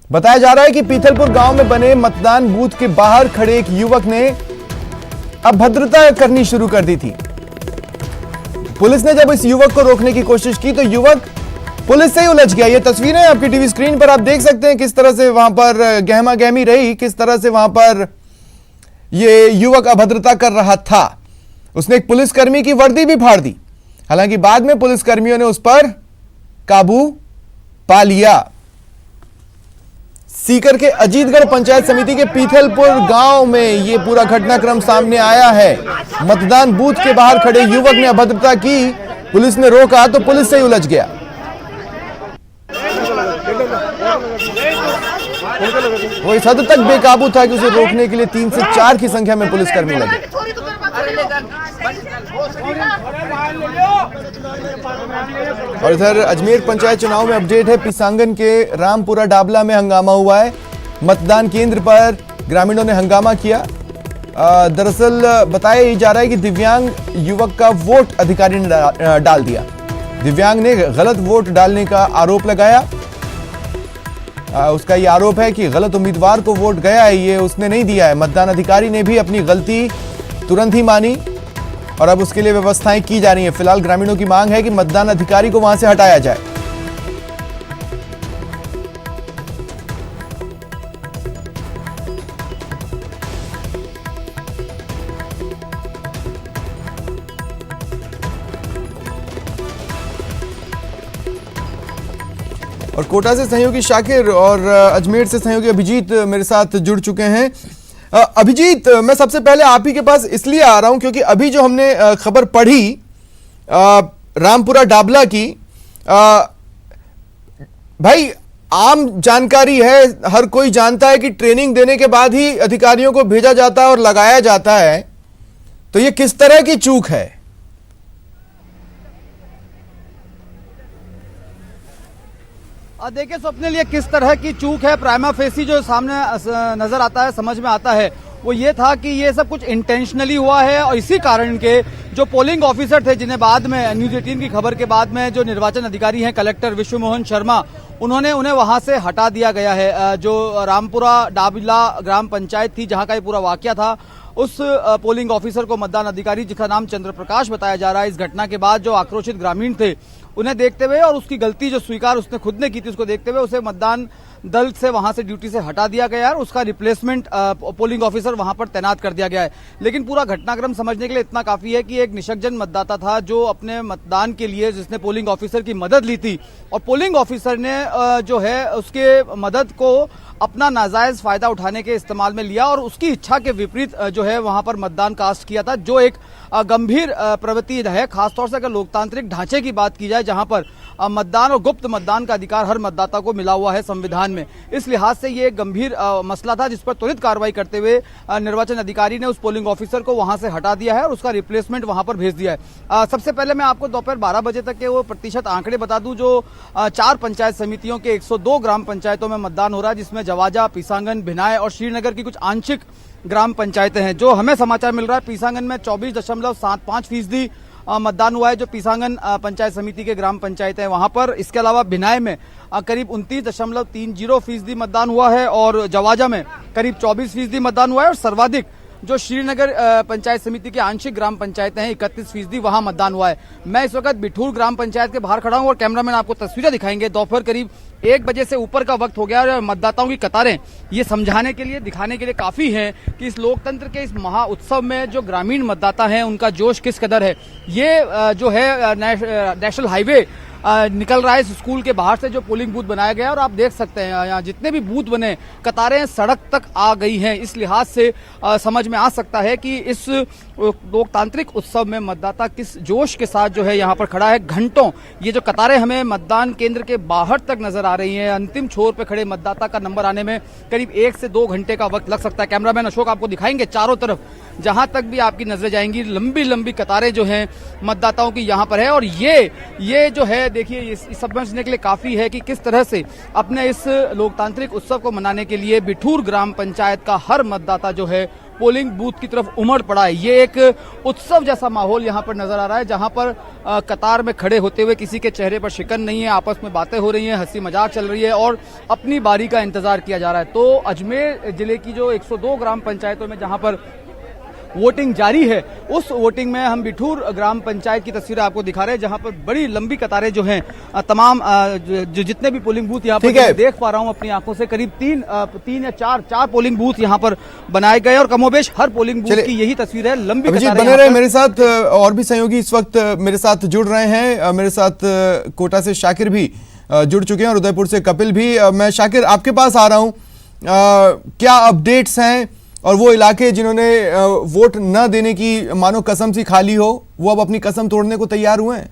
बताया जा रहा है कि पीथलपुर गांव में बने मतदान बूथ के बाहर खड़े एक युवक ने अभद्रता करनी शुरू कर दी थी। पुलिस ने जब इस युवक को रोकने की कोशिश की तो युवक पुलिस से ही उलझ गया। ये तस्वीरें आपकी टीवी स्क्रीन पर आप देख सकते हैं किस तरह से वहां पर गहमा गहमी रही, किस तरह से वहां पर ये युवक अभद्रता कर रहा था। उसने एक पुलिसकर्मी की वर्दी भी फाड़ दी। हालांकि बाद में पुलिसकर्मियों ने उस पर काबू पा लिया। सीकर के अजीतगढ़ पंचायत समिति के पीथलपुर गांव में यह पूरा घटनाक्रम सामने आया है। मतदान बूथ के बाहर खड़े युवक ने अभद्रता की, पुलिस ने रोका तो पुलिस से ही उलझ गया। वो इस हद तक बेकाबू था कि उसे रोकने के लिए 3 से 4 की संख्या में पुलिसकर्मी लगे। और इधर अजमेर पंचायत चुनाव में अपडेट है। पिसांगन के रामपुरा डाबला में हंगामा हुआ है। मतदान केंद्र पर ग्रामीणों ने हंगामा किया। दरअसल बताया जा रहा है कि दिव्यांग युवक का वोट अधिकारी ने डाल दिया। दिव्यांग ने गलत वोट डालने का आरोप लगाया। उसका यह आरोप है कि गलत उम्मीदवार को वोट गया है, ये उसने नहीं दिया है। मतदान अधिकारी ने भी अपनी गलती तुरंत ही मानी और अब उसके लिए व्यवस्थाएं की जा रही हैं। फिलहाल ग्रामीणों की मांग है कि मतदान अधिकारी को वहां से हटाया जाए। और कोटा से सहयोगी शाकिर और अजमेर से सहयोगी अभिजीत मेरे साथ जुड़ चुके हैं। अभिजीत, मैं सबसे पहले आप ही के पास इसलिए आ रहा हूं क्योंकि अभी जो हमने खबर पढ़ी रामपुरा डाबला की, भाई आम जानकारी है, हर कोई जानता है कि ट्रेनिंग देने के बाद ही अधिकारियों को भेजा जाता है और लगाया जाता है, तो ये किस तरह की चूक है? देखिए स्वप्निल, ये किस तरह की चूक है, प्राइमा फेसी जो सामने नजर आता है, समझ में आता है, वो ये था कि ये सब कुछ इंटेंशनली हुआ है और इसी कारण के जो पोलिंग ऑफिसर थे, जिन्हें बाद में न्यूज 18 की खबर के बाद में जो निर्वाचन अधिकारी हैं कलेक्टर विश्वमोहन शर्मा, उन्हें वहां से हटा दिया गया है। जो रामपुरा डाबला ग्राम पंचायत थी जहां का ये पूरा वाकया था, उस पोलिंग ऑफिसर को मतदान अधिकारी जिसका नाम चंद्र प्रकाश बताया जा रहा है, इस घटना के बाद जो आक्रोशित ग्रामीण थे उन्हें देखते हुए और उसकी गलती जो स्वीकार उसने खुद ने की थी उसको देखते हुए उसे मतदान दल से वहां से ड्यूटी से हटा दिया गया है और उसका रिप्लेसमेंट पोलिंग ऑफिसर वहां पर तैनात कर दिया गया है। लेकिन पूरा घटनाक्रम समझने के लिए इतना काफी है कि एक निशक्तजन मतदाता था जो अपने मतदान के लिए जिसने पोलिंग ऑफिसर की मदद ली थी और पोलिंग ऑफिसर ने जो है उसके मदद को अपना नाजायज फायदा उठाने के इस्तेमाल में लिया और उसकी इच्छा के विपरीत जो है वहां पर मतदान कास्ट किया था, जो एक गंभीर प्रवृत्ति है। खासतौर से अगर लोकतांत्रिक ढांचे की बात की जाए जहां पर मतदान और गुप्त मतदान का अधिकार हर मतदाता को मिला हुआ है संविधान में, इस लिहाज से ये एक गंभीर मसला था जिस पर त्वरित कार्रवाई करते हुए निर्वाचन अधिकारी ने उस पोलिंग ऑफिसर को वहां से हटा दिया है और उसका रिप्लेसमेंट वहां पर भेज दिया है। सबसे पहले मैं आपको दोपहर 12 बजे तक के वो प्रतिशत आंकड़े बता दूं जो 4 पंचायत समितियों के 102 ग्राम पंचायतों में मतदान हो रहा है, जिसमें जवाजा, पिसांगन, भिनाय और श्रीनगर की कुछ आंशिक ग्राम पंचायतें हैं। जो हमें समाचार मिल रहा है पीसांगन में 24.75% मतदान हुआ है, जो पीसांगन पंचायत समिति के ग्राम पंचायत है वहां पर। इसके अलावा भिनाय में करीब 29.30% मतदान हुआ है और जवाजा में करीब 24% मतदान हुआ है और सर्वाधिक जो श्रीनगर पंचायत समिति के आंशिक ग्राम पंचायतें हैं 31% वहां मतदान हुआ है। मैं इस वक्त बिठूर ग्राम पंचायत के बाहर खड़ा हूं और कैमरामैन आपको तस्वीरें दिखाएंगे। दोपहर करीब 1 बजे से ऊपर का वक्त हो गया और मतदाताओं की कतारें ये समझाने के लिए, दिखाने के लिए काफी हैं कि इस लोकतंत्र के इस महा उत्सव में जो ग्रामीण मतदाता हैं उनका जोश किस कदर है। ये जो है नेशनल हाईवे निकल रहा है इस स्कूल के बाहर से जो पोलिंग बूथ बनाया गया है और आप देख सकते हैं यहाँ जितने भी बूथ बने कतारें सड़क तक आ गई हैं। इस लिहाज से समझ में आ सकता है कि इस लोकतांत्रिक उत्सव में मतदाता किस जोश के साथ जो है यहाँ पर खड़ा है। घंटों ये जो कतारें हमें मतदान केंद्र के बाहर तक नजर आ रही हैं, अंतिम छोर पे खड़े मतदाता का नंबर आने में करीब 1 से 2 घंटे का वक्त लग सकता है। कैमरामैन अशोक आपको दिखाएंगे चारों तरफ, जहां तक भी आपकी नजरें जाएंगी लंबी लंबी कतारें जो हैं मतदाताओं की यहाँ पर है। और ये जो है देखिए इस समझने के लिए काफी है कि किस तरह से अपने इस लोकतांत्रिक उत्सव को मनाने के लिए बिठूर ग्राम पंचायत का हर मतदाता जो है पोलिंग बूथ की तरफ उमड़ पड़ा है। ये एक उत्सव जैसा माहौल यहाँ पर नजर आ रहा है, जहाँ पर कतार में खड़े होते हुए किसी के चेहरे पर शिकन नहीं है, आपस में बातें हो रही हैं, हंसी मजाक चल रही है और अपनी बारी का इंतजार किया जा रहा है। तो अजमेर जिले की जो 102 ग्राम पंचायतों में जहाँ पर वोटिंग जारी है, उस वोटिंग में हम बिठूर ग्राम पंचायत की तस्वीरें आपको दिखा रहे हैं, जहां पर बड़ी लंबी कतारें जो हैं तमाम जो जितने भी पोलिंग बूथ यहाँ पर मैं देख पा रहा हूं अपनी आंखों से, करीब तीन या चार पोलिंग बूथ यहाँ पर बनाए गए और कमोबेश हर पोलिंग बूथ की यही तस्वीर है। लंबी कतारें बने रहे मेरे साथ, और भी सहयोगी इस वक्त मेरे साथ जुड़ रहे हैं। मेरे साथ कोटा से शाकिर भी जुड़ चुके हैं और उदयपुर से कपिल भी। मैं शाकिर आपके पास आ रहा हूं, क्या अपडेट्स हैं और वो इलाके जिन्होंने वोट न देने की मानो कसम सी खा ली हो, वो अब अपनी कसम तोड़ने को तैयार हुए हैं?